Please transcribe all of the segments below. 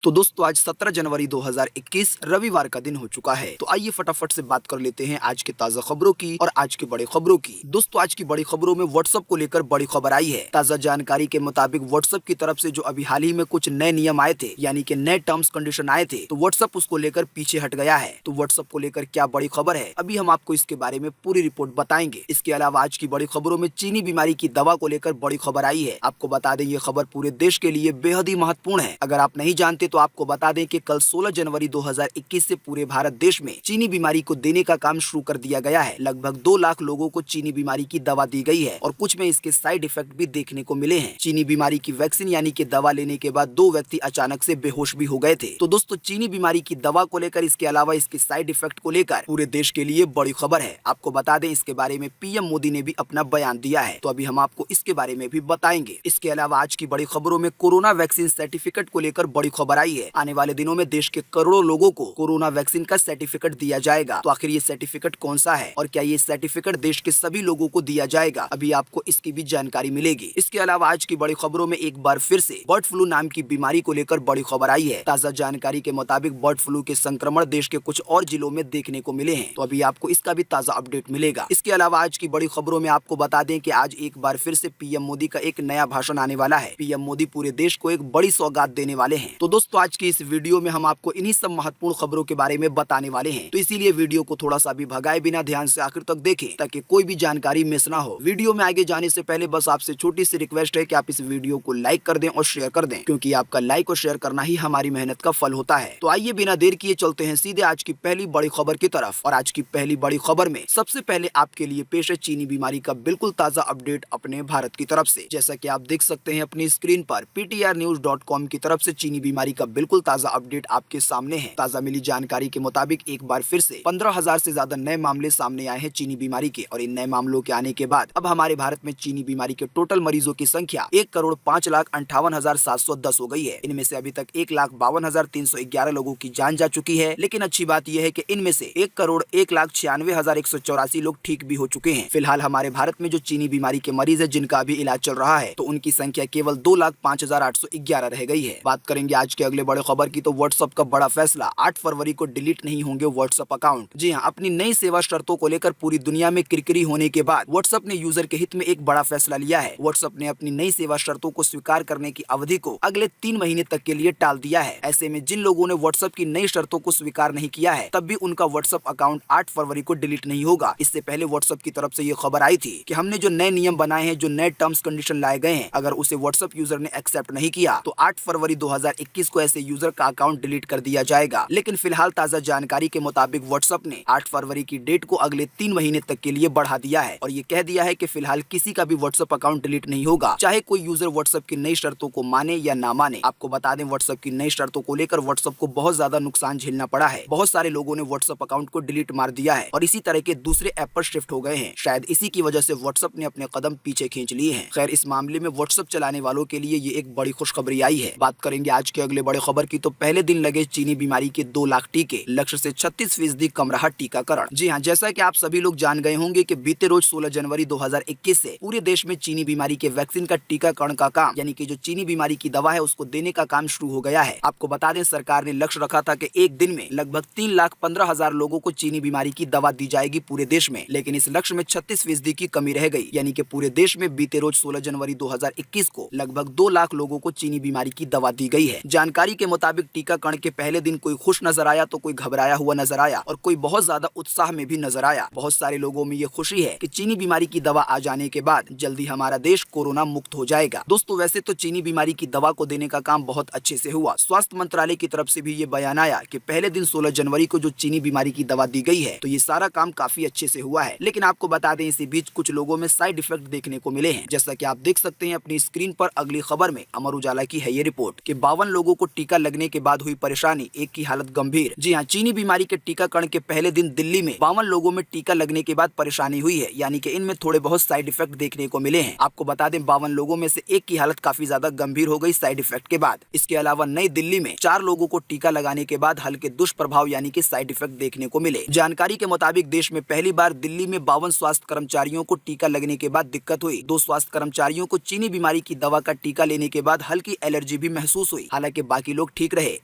तो दोस्तों आज 17 जनवरी 2021 रविवार का दिन हो चुका है। तो आइए फटाफट से बात कर लेते हैं आज के ताजा खबरों की और आज की बड़ी खबरों की। दोस्तों आज की बड़ी खबरों में व्हाट्सएप को लेकर बड़ी खबर आई है। ताजा जानकारी के मुताबिक व्हाट्सएप की तरफ से जो अभी हाल ही में कुछ नए नियम आए थे, यानी कि नए टर्म्स कंडीशन आए थे, तो व्हाट्सएप उसको लेकर पीछे हट गया है। तो व्हाट्सएप को लेकर क्या बड़ी खबर है, अभी हम आपको इसके बारे में पूरी रिपोर्ट बताएंगे। इसके अलावा आज की बड़ी खबरों में चीनी बीमारी की दवा को लेकर बड़ी खबर आई है। आपको बता दें ये खबर पूरे देश के लिए बेहद ही महत्वपूर्ण है। अगर आप नहीं जानते तो आपको बता दें कि कल 16 जनवरी 2021 से पूरे भारत देश में चीनी बीमारी को देने का काम शुरू कर दिया गया है। लगभग 2 लाख लोगों को चीनी बीमारी की दवा दी गई है और कुछ में इसके साइड इफेक्ट भी देखने को मिले हैं। चीनी बीमारी की वैक्सीन यानी कि दवा लेने के बाद 2 व्यक्ति अचानक से बेहोश भी हो गए थे। तो दोस्तों चीनी बीमारी की दवा को लेकर, इसके अलावा इसके साइड इफेक्ट को लेकर पूरे देश के लिए बड़ी खबर है। आपको बता दें इसके बारे में पीएम मोदी ने भी अपना बयान दिया है, तो अभी हम आपको इसके बारे में भी बताएंगे। इसके अलावा आज की बड़ी खबरों में कोरोना वैक्सीन सर्टिफिकेट को लेकर बड़ी खबर आई है। आने वाले दिनों में देश के करोड़ों लोगों को कोरोना वैक्सीन का सर्टिफिकेट दिया जाएगा। तो आखिर ये सर्टिफिकेट कौन सा है और क्या ये सर्टिफिकेट देश के सभी लोगों को दिया जाएगा, अभी आपको इसकी भी जानकारी मिलेगी। इसके अलावा आज की बड़ी खबरों में एक बार फिर से बर्ड फ्लू नाम की बीमारी को लेकर बड़ी खबर आई है। ताजा जानकारी के मुताबिक बर्ड फ्लू के संक्रमण देश के कुछ और जिलों में देखने को मिले हैं, तो अभी आपको इसका भी ताजा अपडेट मिलेगा। इसके अलावा आज की बड़ी खबरों में आपको बता दें कि आज एक बार फिर से पीएम मोदी का एक नया भाषण आने वाला है। पीएम मोदी पूरे देश को एक बड़ी सौगात देने वाले हैं। तो दोस्तों आज की इस वीडियो में हम आपको इन्हीं सब महत्वपूर्ण खबरों के बारे में बताने वाले हैं, तो इसीलिए वीडियो को थोड़ा सा भी भगाए बिना ध्यान से आखिर तक देखें ताकि कोई भी जानकारी मिस ना हो। वीडियो में आगे जाने से पहले बस आपसे छोटी सी रिक्वेस्ट है कि आप इस वीडियो को लाइक कर दें और शेयर कर दें, क्योंकि आपका लाइक और शेयर करना ही हमारी मेहनत का फल होता है। तो आइए बिना देर किए चलते हैं सीधे आज की पहली बड़ी खबर की तरफ। और आज की पहली बड़ी खबर में सबसे पहले आपके लिए पेश है चीनी बीमारी का बिल्कुल ताजा अपडेट अपने भारत की तरफ से। जैसा कि आप देख सकते हैं अपनी स्क्रीन पर ptrnews.com की तरफ से चीनी बीमारी का बिल्कुल ताजा अपडेट आपके सामने है। ताजा मिली जानकारी के मुताबिक एक बार फिर से 15,000 से ज्यादा नए मामले सामने आए हैं चीनी बीमारी के, और इन नए मामलों के आने के बाद अब हमारे भारत में चीनी बीमारी के टोटल मरीजों की संख्या 1,05,58,710 हो गई है। इनमें से अभी तक 1,52,311 लोगों की जान जा चुकी है, लेकिन अच्छी बात यह है कि इनमें से 1,01,96,184 लोग ठीक भी हो चुके हैं। फिलहाल हमारे भारत में जो चीनी बीमारी के मरीज है जिनका अभी इलाज चल रहा है, तो उनकी संख्या केवल 2,05,811 रह गई है। बात करेंगे आज के अगले बड़े खबर की, तो व्हाट्सएप का बड़ा फैसला, 8 फरवरी को डिलीट नहीं होंगे व्हाट्सएप अकाउंट। जी हां, अपनी नई सेवा शर्तों को लेकर पूरी दुनिया में किरकिरी होने के बाद व्हाट्सएप ने यूजर के हित में एक बड़ा फैसला लिया है। व्हाट्सएप ने अपनी नई सेवा शर्तों को स्वीकार करने की अवधि को अगले 3 महीने तक के लिए टाल दिया है। ऐसे में जिन लोगों ने व्हाट्सएप की नई शर्तों को स्वीकार नहीं किया है, तब भी उनका व्हाट्सएप अकाउंट 8 फरवरी को डिलीट नहीं होगा। इससे पहले व्हाट्सएप की तरफ से ये खबर आई थी कि हमने जो नए नियम बनाए हैं, जो नए टर्म्स कंडीशन लाए गए हैं, अगर उसे व्हाट्सएप यूजर ने एक्सेप्ट नहीं किया तो 8 फरवरी 2021 को ऐसे यूजर का अकाउंट डिलीट कर दिया जाएगा। लेकिन फिलहाल ताजा जानकारी के मुताबिक व्हाट्सएप ने 8 फरवरी की डेट को अगले 3 महीने तक के लिए बढ़ा दिया है और ये कह दिया है कि फिलहाल किसी का भी व्हाट्सएप अकाउंट डिलीट नहीं होगा, चाहे कोई यूजर व्हाट्सएप की नई शर्तों को माने या ना माने। आपको बता दें व्हाट्सएप की नई शर्तों को लेकर व्हाट्सएप को बहुत ज्यादा नुकसान झेलना पड़ा है। बहुत सारे लोगों ने व्हाट्सएप अकाउंट को डिलीट मार दिया है और इसी तरह के दूसरे ऐप पर शिफ्ट हो गए हैं। शायद इसी की वजह से व्हाट्सएप ने अपने कदम पीछे खींच लिए हैं। खैर, इस मामले में व्हाट्सएप चलाने वालों के लिए ये एक बड़ी खुशखबरी आई है। बात करेंगे आज के अगले बड़े खबर की, तो पहले दिन लगे चीनी बीमारी के 2 लाख टीके, लक्ष्य से 36% कम रहा टीकाकरण। जी हाँ, जैसा कि आप सभी लोग जान गए होंगे कि बीते रोज 16 जनवरी 2021 से पूरे देश में चीनी बीमारी के वैक्सीन का टीकाकरण का काम, यानी कि जो चीनी बीमारी की दवा है उसको देने का काम शुरू हो गया है। आपको बता दें सरकार ने लक्ष्य रखा था कि एक दिन में लगभग 3,15,000 लोगों को चीनी बीमारी की दवा दी जाएगी पूरे देश में, लेकिन इस लक्ष्य में 36% की कमी रह गई। यानी कि पूरे देश में बीते रोज 16 जनवरी 2021 को लगभग 2 लाख लोगों को चीनी बीमारी की दवा दी गई है। जानकारी के मुताबिक टीकाकरण के पहले दिन कोई खुश नजर आया तो कोई घबराया हुआ नजर आया और कोई बहुत ज्यादा उत्साह में भी नजर आया। बहुत सारे लोगों में ये खुशी है कि चीनी बीमारी की दवा आ जाने के बाद जल्दी हमारा देश कोरोना मुक्त हो जाएगा। दोस्तों वैसे तो चीनी बीमारी की दवा को देने का काम बहुत अच्छे से हुआ। स्वास्थ्य मंत्रालय की तरफ से भी ये बयान आया कि पहले दिन 16 जनवरी को जो चीनी बीमारी की दवा दी गई है, तो ये सारा काम काफी अच्छे से हुआ है। लेकिन आपको बता दें इसी बीच कुछ लोगों में साइड इफेक्ट देखने को मिले हैं। जैसा कि आप देख सकते हैं अपनी स्क्रीन पर अगली खबर में, अमर उजाला की है ये रिपोर्ट कि 52 लोगों को टीका लगने के बाद हुई परेशानी, एक की हालत गंभीर। जी हाँ, चीनी बीमारी के टीकाकरण के पहले दिन दिल्ली में 52 लोगों में टीका लगने के बाद परेशानी हुई है, यानी कि इनमें थोड़े बहुत साइड इफेक्ट देखने को मिले हैं। आपको बता दें 52 लोगों में से एक की हालत काफी ज्यादा गंभीर हो गई साइड इफेक्ट के बाद। इसके अलावा नई दिल्ली में 4 लोगों को टीका लगाने के बाद हल्के दुष्प्रभाव यानी कि साइड इफेक्ट देखने को मिले। जानकारी के मुताबिक देश में पहली बार दिल्ली में 52 स्वास्थ्य कर्मचारियों को टीका लगने के बाद दिक्कत हुई। 2 स्वास्थ्य कर्मचारियों को चीनी बीमारी की दवा का टीका लेने के बाद हल्की एलर्जी भी महसूस हुई। हालांकि बाकी लोग ठीक रहे।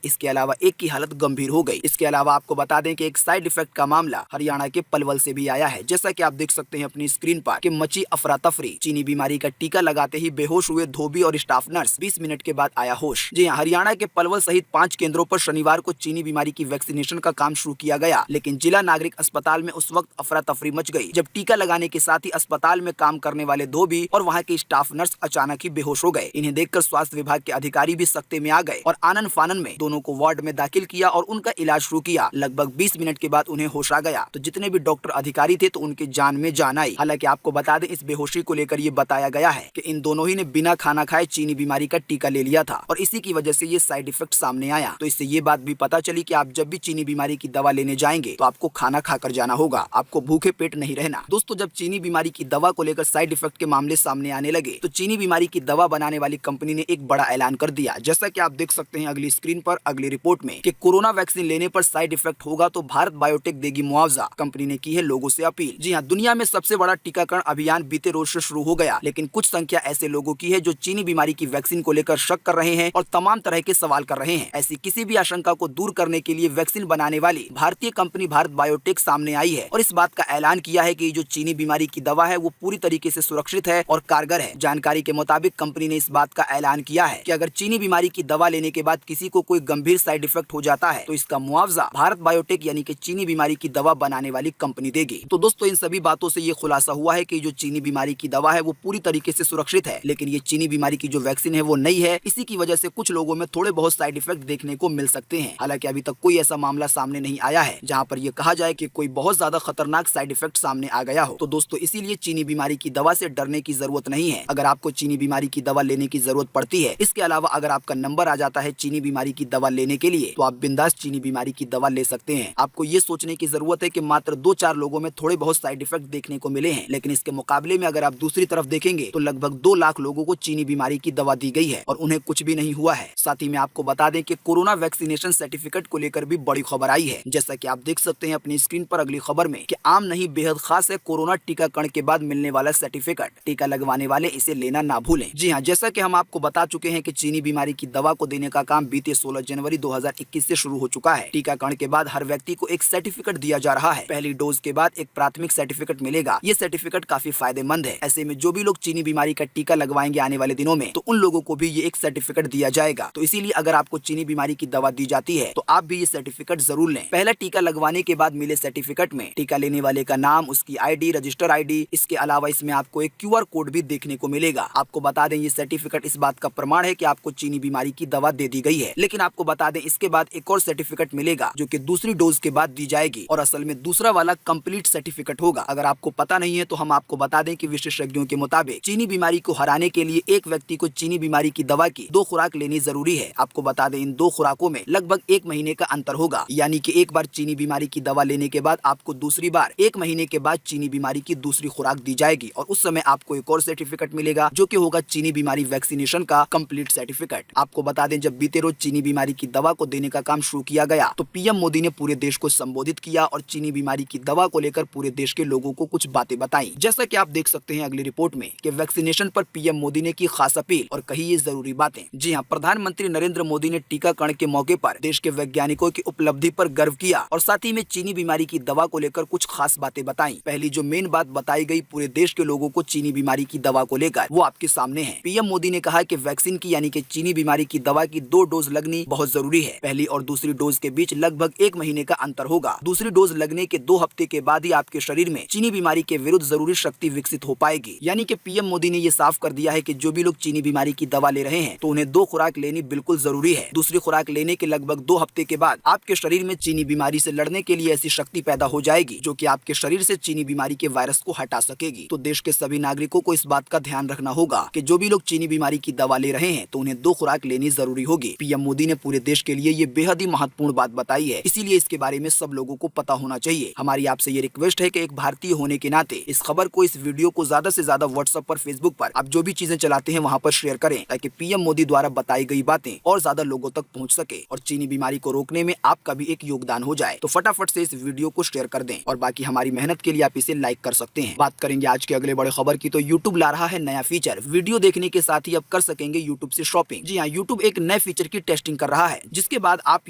इसके अलावा एक की हालत गंभीर हो गई। इसके अलावा आपको बता दें कि एक साइड इफेक्ट का मामला हरियाणा के पलवल से भी आया है। जैसा कि आप देख सकते हैं अपनी स्क्रीन पर कि मची अफरा तफरी। चीनी बीमारी का टीका लगाते ही बेहोश हुए धोबी और स्टाफ नर्स, 20 मिनट के बाद आया होश। जी हाँ, हरियाणा के पलवल सहित 5 केंद्रों पर शनिवार को चीनी बीमारी की वैक्सीनेशन का काम शुरू किया गया, लेकिन जिला नागरिक अस्पताल में उस वक्त अफरा तफरी मच गई जब टीका लगाने के साथ ही अस्पताल में काम करने वाले धोबी और वहाँ के स्टाफ नर्स अचानक ही बेहोश हो गए। इन्हें देखकर स्वास्थ्य विभाग के अधिकारी भी सख्ते में आ गए और आनन फानन में दोनों को वार्ड में दाखिल किया और उनका इलाज शुरू किया। लगभग 20 मिनट के बाद उन्हें होश आ गया तो जितने भी डॉक्टर अधिकारी थे तो उनके जान में जान आई। हालांकि आपको बता दें, इस बेहोशी को लेकर ये बताया गया है कि इन दोनों ही ने बिना खाना खाए चीनी बीमारी का टीका ले लिया था और इसी की वजह से ये साइड इफेक्ट सामने आया। तो इससे ये बात भी पता चली कि आप जब भी चीनी बीमारी की दवा लेने जाएंगे तो आपको खाना खाकर जाना होगा, आपको भूखे पेट नहीं रहना। दोस्तों, जब चीनी बीमारी की दवा को लेकर साइड इफेक्ट के मामले सामने आने लगे तो चीनी बीमारी की दवा बनाने वाली कंपनी ने एक बड़ा ऐलान कर दिया। जैसा कि आप देख सकते हैं अगली स्क्रीन पर अगली रिपोर्ट में कि कोरोना वैक्सीन लेने पर साइड इफेक्ट होगा तो भारत बायोटेक देगी मुआवजा। कंपनी ने की है लोगों से अपील। जी हाँ, दुनिया में सबसे बड़ा टीकाकरण अभियान बीते रोज से शुरू हो गया, लेकिन कुछ संख्या ऐसे लोगों की है जो चीनी बीमारी की वैक्सीन को लेकर शक कर रहे हैं और तमाम तरह के सवाल कर रहे हैं। ऐसी किसी भी आशंका को दूर करने के लिए वैक्सीन बनाने वाली भारतीय कंपनी भारत बायोटेक सामने आई है और इस बात का ऐलान किया है कि जो चीनी बीमारी की दवा है वो पूरी तरीके से सुरक्षित है और कारगर है। जानकारी के मुताबिक कंपनी ने इस बात का ऐलान किया है कि अगर चीनी बीमारी की दवा लेने के बाद किसी को कोई गंभीर साइड इफेक्ट हो जाता है तो इसका मुआवजा भारत बायोटेक यानी कि चीनी बीमारी की दवा बनाने वाली कंपनी देगी। तो दोस्तों, इन सभी बातों से ये खुलासा हुआ है कि जो चीनी बीमारी की दवा है वो पूरी तरीके से सुरक्षित है, लेकिन ये चीनी बीमारी की जो वैक्सीन है वो नई है। इसी की वजह से कुछ लोगों में थोड़े बहुत साइड इफेक्ट देखने को मिल सकते हैं। हालांकि अभी तक कोई ऐसा मामला सामने नहीं आया है जहां पर यह कहा जाए कि कोई बहुत ज्यादा खतरनाक साइड इफेक्ट सामने आ गया हो। तो दोस्तों, इसीलिए चीनी बीमारी की दवा से डरने की जरूरत नहीं है। अगर आपको चीनी बीमारी की दवा लेने की जरूरत पड़ती है, इसके अलावा अगर आपका नंबर आ जाता है चीनी बीमारी की दवा लेने के लिए, तो आप बिंदास चीनी बीमारी की दवा ले सकते हैं। आपको ये सोचने की जरूरत है कि मात्र 2-4 लोगों में थोड़े बहुत साइड इफेक्ट देखने को मिले हैं, लेकिन इसके मुकाबले में अगर आप दूसरी तरफ देखेंगे तो लगभग 2 लाख लोगों को चीनी बीमारी की दवा दी गई है और उन्हें कुछ भी नहीं हुआ है। साथ ही में आपको बता दें कि कोरोना वैक्सीनेशन सर्टिफिकेट को लेकर भी बड़ी खबर आई है। जैसा कि आप देख सकते हैं अपनी स्क्रीन पर अगली खबर में कि आम नहीं बेहद खास है कोरोना टीकाकरण के बाद मिलने वाला सर्टिफिकेट। टीका लगवाने वाले इसे लेना ना भूलें। जी हाँ, जैसा कि हम आपको बता चुके हैं कि चीनी बीमारी की दवा को देने का काम बीते 16 जनवरी 2021 से शुरू हो चुका है। टीकाकरण के बाद हर व्यक्ति को एक सर्टिफिकेट दिया जा रहा है। पहली डोज के बाद एक प्राथमिक सर्टिफिकेट मिलेगा। ये सर्टिफिकेट काफी फायदेमंद है। ऐसे में जो भी लोग चीनी बीमारी का टीका लगवाएंगे आने वाले दिनों में, तो उन लोगों को भी ये एक सर्टिफिकेट दिया जाएगा। तो इसीलिए अगर आपको चीनी बीमारी की दवा दी जाती है तो आप भी ये सर्टिफिकेट जरूर लें। पहला टीका लगवाने के बाद मिले सर्टिफिकेट में टीका लेने वाले का नाम, उसकी आईडी, रजिस्टर आईडी, इसके अलावा इसमें आपको एक QR कोड भी देखने को मिलेगा। आपको बता दें, ये सर्टिफिकेट इस बात का प्रमाण है कि आपको चीनी बीमारी की दवा दे दी गई है। लेकिन आपको बता दें, इसके बाद एक और सर्टिफिकेट मिलेगा जो कि दूसरी डोज के बाद दी जाएगी और असल में दूसरा वाला कंप्लीट सर्टिफिकेट होगा। अगर आपको पता नहीं है तो हम आपको बता दें कि विशेषज्ञों के मुताबिक चीनी बीमारी को हराने के लिए एक व्यक्ति को चीनी बीमारी की दवा की 2 खुराक लेनी जरूरी है। आपको बता दें, इन 2 खुराकों में लगभग 1 महीने का अंतर होगा, यानी कि एक बार चीनी बीमारी की दवा लेने के बाद आपको दूसरी बार 1 महीने के बाद चीनी बीमारी की दूसरी खुराक दी जाएगी और उस समय आपको एक और सर्टिफिकेट मिलेगा जो कि होगा चीनी बीमारी वैक्सीनेशन का कंप्लीट सर्टिफिकेट। आपको बता दें, जब बीते रोज चीनी बीमारी की दवा को देने का काम शुरू किया गया तो पीएम मोदी ने पूरे देश को संबोधित किया और चीनी बीमारी की दवा को लेकर पूरे देश के लोगों को कुछ बातें बताई। जैसा कि आप देख सकते हैं अगली रिपोर्ट में कि वैक्सीनेशन पर पीएम मोदी ने की खास अपील और कही ये जरूरी बातें। जी हाँ, प्रधानमंत्री नरेंद्र मोदी ने टीकाकरण के मौके पर देश के वैज्ञानिकों की उपलब्धि पर गर्व किया और साथ ही में चीनी बीमारी की दवा को लेकर कुछ खास बातें बताई। पहली जो मेन बात बताई गई पूरे देश के लोगों को चीनी बीमारी की दवा को लेकर, वो आपके सामने है। पीएम मोदी ने कहा कि वैक्सीन की यानी कि चीनी बीमारी की दवा की 2 डोज लगनी बहुत जरूरी है। पहली और दूसरी डोज के बीच लगभग 1 महीने का अंतर होगा। दूसरी डोज लगने के 2 हफ्ते के बाद ही आपके शरीर में चीनी बीमारी के विरुद्ध जरूरी शक्ति विकसित हो पाएगी। यानी कि पीएम मोदी ने ये साफ कर दिया है कि जो भी लोग चीनी बीमारी की दवा ले रहे हैं तो उन्हें 2 खुराक लेनी बिल्कुल जरूरी है। दूसरी खुराक लेने के लगभग 2 हफ्ते के बाद आपके शरीर में चीनी बीमारी से लड़ने के लिए ऐसी शक्ति पैदा हो जाएगी जो कि आपके शरीर से चीनी बीमारी के वायरस को हटा सकेगी। तो देश के सभी नागरिकों को इस बात का ध्यान रखना होगा कि जो भी लोग चीनी बीमारी की दवा ले रहे हैं तो उन्हें 2 खुराक लेनी जरूरी होगी। पीएम मोदी ने पूरे देश के लिए ये बेहद ही महत्वपूर्ण बात बताई है, इसीलिए इसके बारे में सब लोगों को पता होना चाहिए। हमारी आपसे ये रिक्वेस्ट है कि एक भारतीय होने के नाते इस खबर को, इस वीडियो को ज्यादा से ज्यादा व्हाट्सएप पर, फेसबुक पर आप जो भी चीजें चलाते हैं वहाँ पर शेयर करें ताकि पीएम मोदी द्वारा बताई गई बातें और ज्यादा लोगों तक पहुँच सके और चीनी बीमारी को रोकने में आपका भी एक योगदान हो जाए। तो फटाफट से इस वीडियो को शेयर कर दें और बाकी हमारी मेहनत के लिए आप इसे लाइक कर सकते हैं। बात करेंगे आज के अगले बड़े खबर की, तो यूट्यूब ला रहा है नया फीचर। वीडियो देखने के साथ ही अब कर सकेंगे यूट्यूब से शॉपिंग। जी हाँ, यूट्यूब एक नए नए फीचर की टेस्टिंग कर रहा है, जिसके बाद आप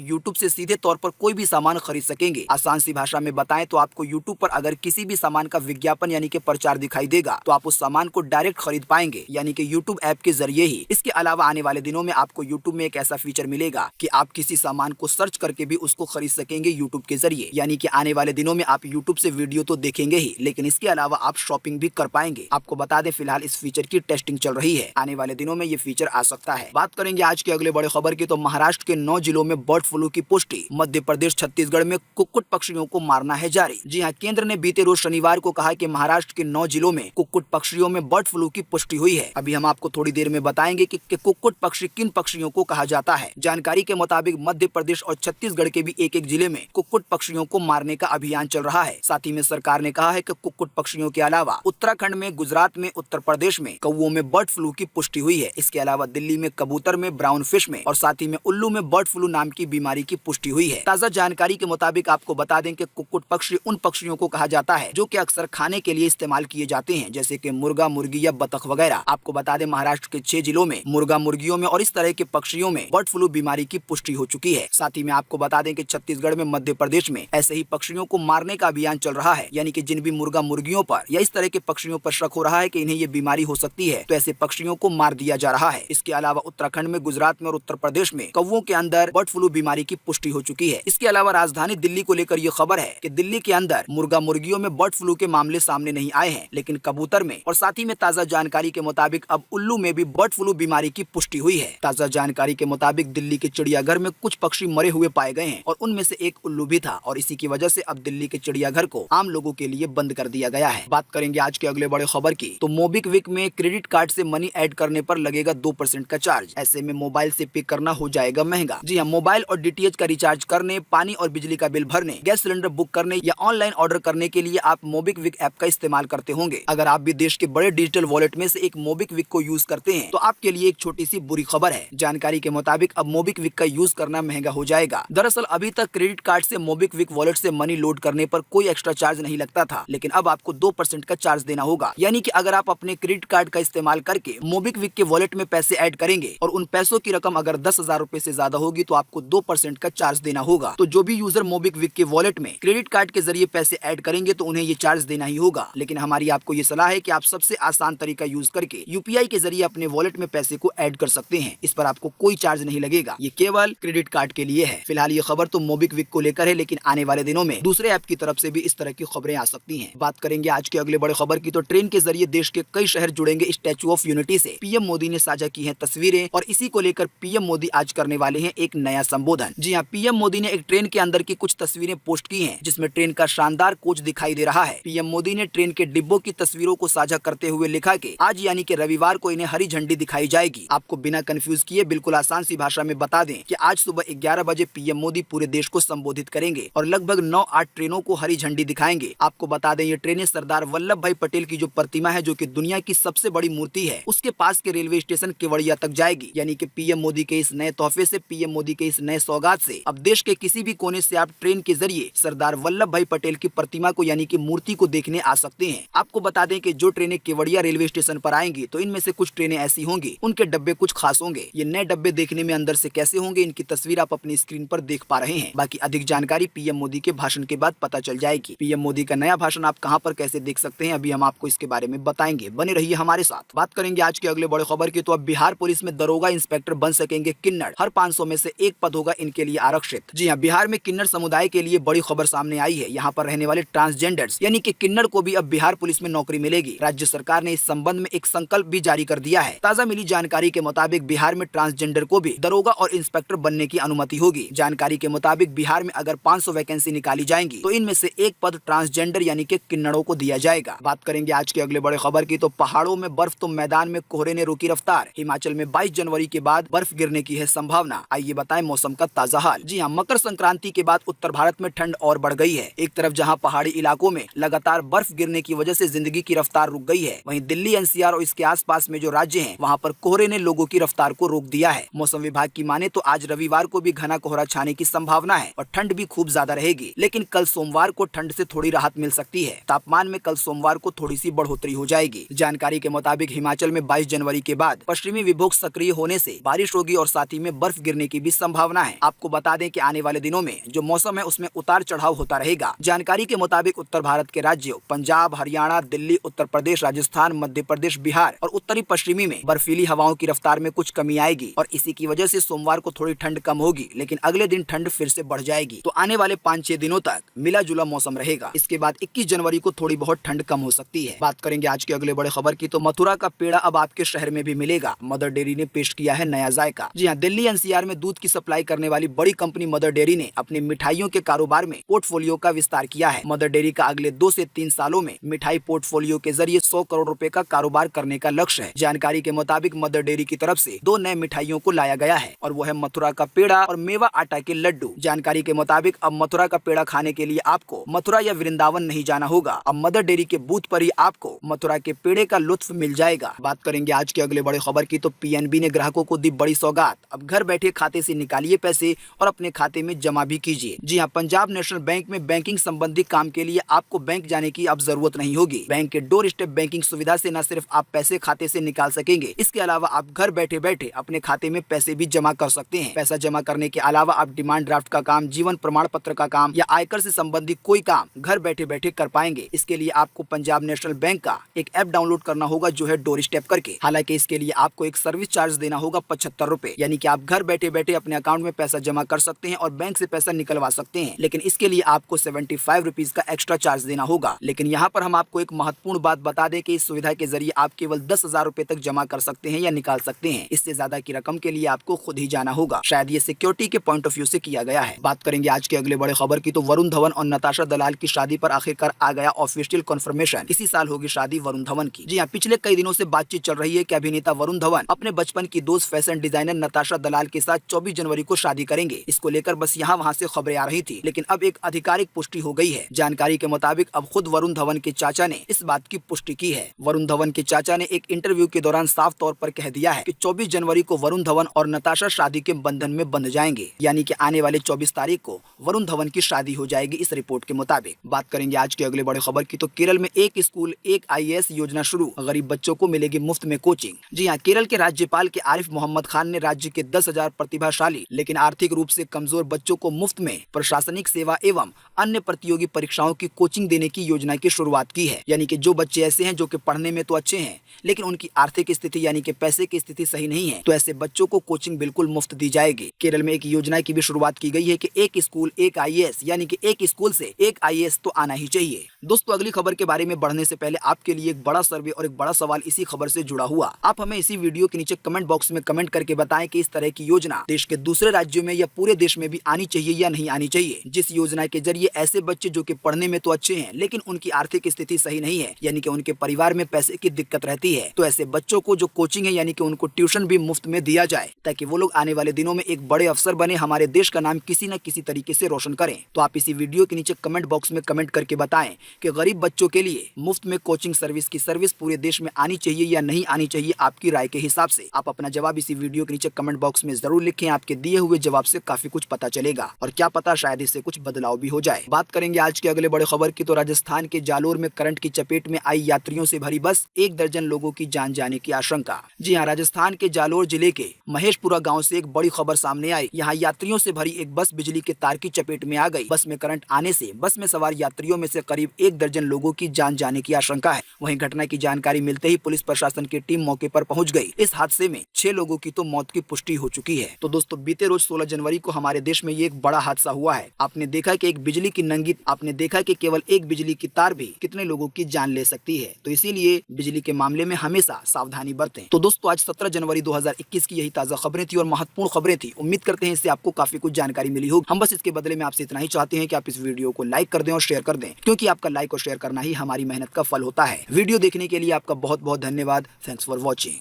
यूट्यूब से सीधे तौर पर कोई भी सामान खरीद सकेंगे। आसान सी भाषा में बताएं तो आपको यूट्यूब पर अगर किसी भी सामान का विज्ञापन यानी कि प्रचार दिखाई देगा तो आप उस सामान को डायरेक्ट खरीद पाएंगे, यानी कि यूट्यूब ऐप के जरिए ही। इसके अलावा आने वाले दिनों में आपको यूट्यूब में एक ऐसा फीचर मिलेगा कि आप किसी सामान को सर्च करके भी उसको खरीद सकेंगे यूट्यूब के जरिए, यानी कि आने वाले दिनों में आप यूट्यूब से वीडियो तो देखेंगे ही, लेकिन इसके अलावा आप शॉपिंग भी कर पाएंगे। आपको बता दें फिलहाल इस फीचर की टेस्टिंग चल रही है, आने वाले दिनों में ये फीचर आ सकता है। बात करेंगे आज के अगले बड़े खबर की तो महाराष्ट्र के 9 जिलों में बर्ड फ्लू की पुष्टि। मध्य प्रदेश छत्तीसगढ़ में कुक्कुट पक्षियों को मारना है जारी। जी हाँ, केंद्र ने बीते रोज शनिवार को कहा कि महाराष्ट्र के 9 जिलों में कुक्कुट पक्षियों में बर्ड फ्लू की पुष्टि हुई है। अभी हम आपको थोड़ी देर में बताएंगे कि कुक्कुट पक्षी किन पक्षियों को कहा जाता है। जानकारी के मुताबिक मध्य प्रदेश और छत्तीसगढ़ के भी एक जिले में कुक्कुट पक्षियों को मारने का अभियान चल रहा है। साथ ही में सरकार ने कहा है कि कुक्कुट पक्षियों के अलावा उत्तराखंड में, गुजरात में, उत्तर प्रदेश में कौवों में बर्ड फ्लू की पुष्टि हुई है। इसके अलावा दिल्ली में कबूतर में, ब्राउन फिश में और साथ ही में उल्लू में बर्ड फ्लू नाम की बीमारी की पुष्टि हुई है। ताजा जानकारी के मुताबिक आपको बता दें कि कुक्कुट पक्षी उन पक्षियों को कहा जाता है जो कि अक्सर खाने के लिए इस्तेमाल किए जाते हैं, जैसे कि मुर्गा, मुर्गी या बतख वगैरह। आपको बता दें महाराष्ट्र के 6 जिलों में मुर्गा, मुर्गियों में और इस तरह के पक्षियों में बर्ड फ्लू बीमारी की पुष्टि हो चुकी है। साथ ही में आपको बता दें कि छत्तीसगढ़ में, मध्य प्रदेश में ऐसे ही पक्षियों को मारने का अभियान चल रहा है, यानी कि जिन भी मुर्गा, मुर्गियों पर या इस तरह के पक्षियों पर शक हो रहा है कि इन्हें ये बीमारी हो सकती है तो ऐसे पक्षियों को मार दिया जा रहा है। इसके अलावा उत्तराखंड में, गुजरात में और उत्तर प्रदेश में कौवों के अंदर बर्ड फ्लू बीमारी की पुष्टि हो चुकी है। इसके अलावा राजधानी दिल्ली को लेकर ये खबर है कि दिल्ली के अंदर मुर्गा, मुर्गियों में बर्ड फ्लू के मामले सामने नहीं आए हैं, लेकिन कबूतर में और साथ ही में ताजा जानकारी के मुताबिक अब उल्लू में भी बर्ड फ्लू बीमारी की पुष्टि हुई है। ताजा जानकारी के मुताबिक दिल्ली के चिड़ियाघर में कुछ पक्षी मरे हुए पाए गए हैं और उनमें से एक उल्लू भी था और इसी की वजह से अब दिल्ली के चिड़ियाघर को आम लोगों के लिए बंद कर दिया गया है। बात करेंगे आज के अगले बड़े खबर की तो मोबिक्विक में क्रेडिट कार्ड से मनी ऐड करने पर लगेगा 2% का चार्ज। ऐसे में मोबाइल से पे करना हो जाएगा महंगा। जी हाँ, मोबाइल और डीटीएच का रिचार्ज करने, पानी और बिजली का बिल भरने, गैस सिलेंडर बुक करने या ऑनलाइन ऑर्डर करने के लिए आप मोबिक्विक ऐप का इस्तेमाल करते होंगे। अगर आप भी देश के बड़े डिजिटल वॉलेट में से एक मोबिक्विक को यूज करते हैं तो आपके लिए एक छोटी सी बुरी खबर है। जानकारी के मुताबिक अब मोबिक्विक का यूज करना महंगा हो जाएगा। दरअसल अभी तक क्रेडिट कार्ड से मोबिक्विक वॉलेट से मनी लोड करने पर कोई एक्स्ट्रा चार्ज नहीं लगता था, लेकिन अब आपको 2% का चार्ज देना होगा। यानी कि अगर आप अपने क्रेडिट कार्ड का इस्तेमाल करके मोबिक्विक के वॉलेट में पैसे ऐड करेंगे और उन पैसों की रकम अगर 10,000 रुपए से ज्यादा होगी तो आपको 2% का चार्ज देना होगा। तो जो भी यूजर मोबिक्विक के वॉलेट में क्रेडिट कार्ड के जरिए पैसे ऐड करेंगे तो उन्हें ये चार्ज देना ही होगा। लेकिन हमारी आपको ये सलाह है कि आप सबसे आसान तरीका यूज करके यूपीआई के जरिए अपने वॉलेट में पैसे को ऐड कर सकते हैं। इस पर आपको कोई चार्ज नहीं लगेगा, ये केवल क्रेडिट कार्ड के लिए है। फिलहाल ये खबर तो मोबिक्विक को लेकर है, लेकिन आने वाले दिनों में दूसरे ऐप की तरफ से भी इस तरह की खबरें आ सकती हैं। बात करेंगे आज के अगले बड़े खबर की तो ट्रेन के जरिए देश के कई शहर जुड़ेंगे स्टैच्यू ऑफ यूनिटी से। पीएम मोदी ने साझा की हैं तस्वीरें और इसी को लेकर पीएम मोदी आज करने वाले हैं एक नया संबोधन। जी हाँ, पीएम मोदी ने एक ट्रेन के अंदर की कुछ तस्वीरें पोस्ट की हैं, जिसमें ट्रेन का शानदार कोच दिखाई दे रहा है। पीएम मोदी ने ट्रेन के डिब्बों की तस्वीरों को साझा करते हुए लिखा कि आज यानी कि रविवार को इन्हें हरी झंडी दिखाई जाएगी। आपको बिना कंफ्यूज किए बिल्कुल आसान सी भाषा में बता दें कि आज सुबह 11 बजे पीएम मोदी पूरे देश को संबोधित करेंगे और लगभग 9-8 ट्रेनों को हरी झंडी दिखाएंगे। आपको बता दें ये ट्रेनें सरदार वल्लभ भाई पटेल की जो प्रतिमा है, जो कि दुनिया की सबसे बड़ी मूर्ति है, उसके पास के रेलवे स्टेशन केवड़िया तक जाएगी। यानी कि पीएम मोदी के इस नए तोहफे से, पीएम मोदी के इस नए सौगात से अब देश के किसी भी कोने से आप ट्रेन के जरिए सरदार वल्लभ भाई पटेल की प्रतिमा को यानी कि मूर्ति को देखने आ सकते हैं। आपको बता दें कि जो ट्रेनें केवड़िया रेलवे स्टेशन पर आएंगी तो इनमें से कुछ ट्रेनें ऐसी होंगी, उनके डब्बे कुछ खास होंगे। ये नए डब्बे देखने में अंदर से कैसे होंगे, इनकी तस्वीर आप अपनी स्क्रीन पर देख पा रहे हैं। बाकी अधिक जानकारी पीएम मोदी के भाषण के बाद पता चल जाएगी। पीएम मोदी का नया भाषण आप कहां पर कैसे देख सकते हैं, अभी हम आपको इसके बारे में बताएंगे। बने रहिए हमारे साथ। बात करेंगे आज के अगले बड़े खबर की तो अब बिहार पुलिस में दरोगा इंस्पेक्टर बन सकेंगे किन्नर। हर 500 में से एक पद होगा इनके लिए आरक्षित। जी हाँ, बिहार में किन्नर समुदाय के लिए बड़ी खबर सामने आई है। यहाँ पर रहने वाले ट्रांसजेंडर्स यानी कि किन्नर को भी अब बिहार पुलिस में नौकरी मिलेगी। राज्य सरकार ने इस संबंध में एक संकल्प भी जारी कर दिया है। ताजा मिली जानकारी के मुताबिक बिहार में ट्रांसजेंडर को भी दरोगा और इंस्पेक्टर बनने की अनुमति होगी। जानकारी के मुताबिक बिहार में अगर 500 वैकेंसी निकाली जाएंगी तो इनमें से एक पद ट्रांसजेंडर यानी कि किन्नरों को दिया जाएगा। बात करेंगे आज के अगले बड़े खबर की तो पहाड़ों में बर्फ तो मैदान में कोहरे ने रोकी रफ्तार। हिमाचल में 22 जनवरी के बाद बर्फ गिरने की है संभावना। आइए बताएं मौसम का ताजा हाल। जी हाँ, मकर संक्रांति के बाद उत्तर भारत में ठंड और बढ़ गई है। एक तरफ जहां पहाड़ी इलाकों में लगातार बर्फ गिरने की वजह से जिंदगी की रफ्तार रुक गई है, वहीं दिल्ली, एनसीआर और इसके आसपास में जो राज्य हैं, वहां पर कोहरे ने लोगों की रफ्तार को रोक दिया है। मौसम विभाग की माने तो आज रविवार को भी घना कोहरा छाने की संभावना है और ठंड भी खूब ज्यादा रहेगी। लेकिन कल सोमवार को ठंड से थोड़ी राहत मिल सकती है। तापमान में कल सोमवार को थोड़ी सी बढ़ोतरी हो जाएगी। जानकारी के मुताबिक हिमाचल में 22 जनवरी के बाद पश्चिमी विभोग सक्रिय होने से बारिश होगी और साथ ही में बर्फ गिरने की भी संभावना है। आपको बता दें कि आने वाले दिनों में जो मौसम है उसमें उतार चढ़ाव होता रहेगा। जानकारी के मुताबिक उत्तर भारत के राज्यों पंजाब, हरियाणा, दिल्ली, उत्तर प्रदेश, राजस्थान, मध्य प्रदेश, बिहार और उत्तरी पश्चिमी में बर्फीली हवाओं की रफ्तार में कुछ कमी आएगी और इसी की वजह से सोमवार को थोड़ी ठंड कम होगी, लेकिन अगले दिन ठंड फिर से बढ़ जाएगी। तो आने वाले 5-6 दिनों तक मिला जुला मौसम रहेगा। इसके बाद 21 जनवरी को थोड़ी बहुत ठंड कम हो सकती है। बात करेंगे आज के अगले बड़े खबर की, तो मथुरा का पेड़ा अब आपके शहर में भी मिलेगा। मदर डेयरी ने पेश किया है नया जायका। जी हाँ, दिल्ली एनसीआर में दूध की सप्लाई करने वाली बड़ी कंपनी मदर डेयरी ने अपनी मिठाइयों के कारोबार में पोर्टफोलियो का विस्तार किया है। मदर डेयरी का अगले 2 से 3 सालों में मिठाई पोर्टफोलियो के जरिए 100 करोड़ रुपए का कारोबार करने का लक्ष्य है। जानकारी के मुताबिक मदर डेयरी की तरफ से 2 नए मिठाइयों को लाया गया है और वो है मथुरा का पेड़ा और मेवा आटा के लड्डू। जानकारी के मुताबिक अब मथुरा का पेड़ा खाने के लिए आपको मथुरा या वृंदावन नहीं जाना होगा। अब मदर डेयरी के बूथ पर ही आपको मथुरा के पेड़े का लुत्फ मिल जाएगा। बात करेंगे आज के अगले बड़े खबर की, तो पीएनबी ने ग्राहकों को दी बड़ी सौगात। अब घर बैठे खाते से निकालिए पैसे और अपने खाते में जमा भी कीजिए। जी हाँ, पंजाब नेशनल बैंक में बैंकिंग संबंधी काम के लिए आपको बैंक जाने की अब जरूरत नहीं होगी। बैंक के डोर स्टेप बैंकिंग सुविधा से न सिर्फ आप पैसे खाते से निकाल सकेंगे, इसके अलावा आप घर बैठे बैठे अपने खाते में पैसे भी जमा कर सकते हैं। पैसा जमा करने के अलावा आप डिमांड ड्राफ्ट का काम, जीवन प्रमाण पत्र का काम या आयकर से संबंधित कोई काम घर बैठे बैठे कर पाएंगे। इसके लिए आपको पंजाब नेशनल बैंक का एक ऐप डाउनलोड करना होगा जो है डोर स्टेप करके। हालांकि इसके लिए आपको एक सर्विस चार्ज देना होगा 75 रुपए, यानी कि आप घर बैठे बैठे अपने अकाउंट में पैसा जमा कर सकते हैं और बैंक से पैसा निकलवा सकते हैं, लेकिन इसके लिए आपको 75 रुपीज का एक्स्ट्रा चार्ज देना होगा। लेकिन यहाँ पर हम आपको एक महत्वपूर्ण बात बता दें कि इस सुविधा के जरिए आप केवल 10,000 रुपए तक जमा कर सकते हैं या निकाल सकते हैं। इससे ज्यादा की रकम के लिए आपको खुद ही जाना होगा। शायद ये सिक्योरिटी के पॉइंट ऑफ व्यू से किया गया है। बात करेंगे आज के अगले बड़े खबर की, तो वरुण धवन और नताशा दलाल की शादी पर आखिरकार आ गया ऑफिशियल कंफर्मेशन। इसी साल होगी शादी वरुण धवन की। जी हाँ, पिछले कई दिनों से बातचीत चल रही है कि अभिनेता वरुण धवन अपने बचपन की दोस्त फैशन डिजाइनर नताशा दलाल के साथ 24 जनवरी को शादी करेंगे। इसको लेकर बस यहाँ वहाँ से खबरें आ रही थी, लेकिन अब एक आधिकारिक पुष्टि हो गई है। जानकारी के मुताबिक अब खुद वरुण धवन के चाचा ने इस बात की पुष्टि की है। वरुण धवन के चाचा ने एक इंटरव्यू के दौरान साफ तौर पर कह दिया है कि 24 जनवरी को वरुण धवन और नताशा शादी के बंधन में बंध जाएंगे, यानी कि आने वाले 24 तारीख को वरुण धवन की शादी हो जाएगी इस रिपोर्ट के मुताबिक। बात करेंगे आज के अगले बड़े खबर की, तो केरल में एक स्कूल एक IAS योजना शुरू, गरीब बच्चों को मिलेगी मुफ्त में कोचिंग। जी हाँ, केरल के राज्यपाल के आरिफ मोहम्मद खान ने राज्य के 10,000 प्रतिभाशाली लेकिन आर्थिक रूप से कमजोर बच्चों को मुफ्त में प्रशासनिक सेवा एवं अन्य प्रतियोगी परीक्षाओं की कोचिंग देने की योजना की शुरुआत की है। यानी कि जो बच्चे ऐसे हैं जो कि पढ़ने में तो अच्छे हैं लेकिन उनकी आर्थिक स्थिति यानी कि पैसे की स्थिति सही नहीं है, तो ऐसे बच्चों को कोचिंग बिल्कुल मुफ्त दी जाएगी। केरल में एक योजना की भी शुरुआत की गई है कि एक स्कूल एक IAS, यानी कि एक स्कूल से एक IAS तो आना ही चाहिए। दोस्तों, अगली खबर के बारे में बढ़ने से पहले आपके लिए एक बड़ा सर्वे और एक बड़ा सवाल इसी खबर से जुड़ा हुआ। आप हमें इसी वीडियो के नीचे कमेंट बॉक्स में कमेंट करके बताएं कि इस तरह की योजना देश के दूसरे राज्यों में या पूरे देश में भी आनी चाहिए या नहीं आनी चाहिए, जिस योजना के जरिए ऐसे बच्चे जो कि पढ़ने में तो अच्छे हैं लेकिन उनकी आर्थिक स्थिति सही नहीं है, यानी कि उनके परिवार में पैसे की दिक्कत रहती है, तो ऐसे बच्चों को जो कोचिंग है यानी कि उनको ट्यूशन भी मुफ्त में दिया जाए ताकि वो लोग आने वाले दिनों में एक बड़े अफसर बने, हमारे देश का नाम किसी न किसी तरीके से रोशन करें। तो आप इसी वीडियो के नीचे कमेंट बॉक्स में कमेंट करके बताएं कि गरीब बच्चों के लिए मुफ्त में कोचिंग सर्विस की सर्विस पूरे देश में आनी चाहिए या नहीं आनी चाहिए। आपकी राय के हिसाब से आप अपना जवाब इसी वीडियो के नीचे कमेंट बॉक्स में जरूर लिखें। आपके दिए हुए जवाब से काफी कुछ पता चलेगा और क्या पता शायद इससे कुछ बदलाव भी हो जाए। बात करेंगे आज के अगले बड़े खबर की, तो राजस्थान के जालोर में करंट की चपेट में आई यात्रियों से भरी बस, 1 दर्जन लोगों की जान जाने की आशंका। जी हाँ, राजस्थान के जालोर जिले के महेशपुरा गाँव से एक बड़ी खबर सामने आई। यहाँ यात्रियों से भरी एक बस बिजली के तार की चपेट में आ गई। बस में करंट आने से बस में सवार यात्रियों में से करीब 1 दर्जन लोगों की जान जाने की आशंका है। वहीं घटना की जानकारी मिलते ही पुलिस प्रशासन की टीम मौके पर पहुंच गई। इस हादसे में 6 लोगों की तो मौत की पुष्टि हो चुकी है। तो दोस्तों, बीते रोज 16 जनवरी को हमारे देश में ये एक बड़ा हादसा हुआ है। आपने देखा कि एक बिजली की नंगी, आपने देखा कि केवल एक बिजली की तार भी कितने लोगों की जान ले सकती है। तो इसीलिए बिजली के मामले में हमेशा सावधानी बरतें। तो दोस्तों, आज 17 जनवरी 2021 की यही ताजा खबरें थी और महत्वपूर्ण खबरें थी। उम्मीद करते हैं इससे आपको काफी कुछ जानकारी मिली होगी। हम बस इसके बदले में आपसे इतना ही चाहते हैं कि आप इस वीडियो को लाइक कर दें और शेयर कर दें, क्योंकि आपका लाइक और शेयर करना ही हमारी मेहनत का फल होता है। वीडियो देखने के लिए आपका बहुत बहुत धन्यवाद। Thanks for watching.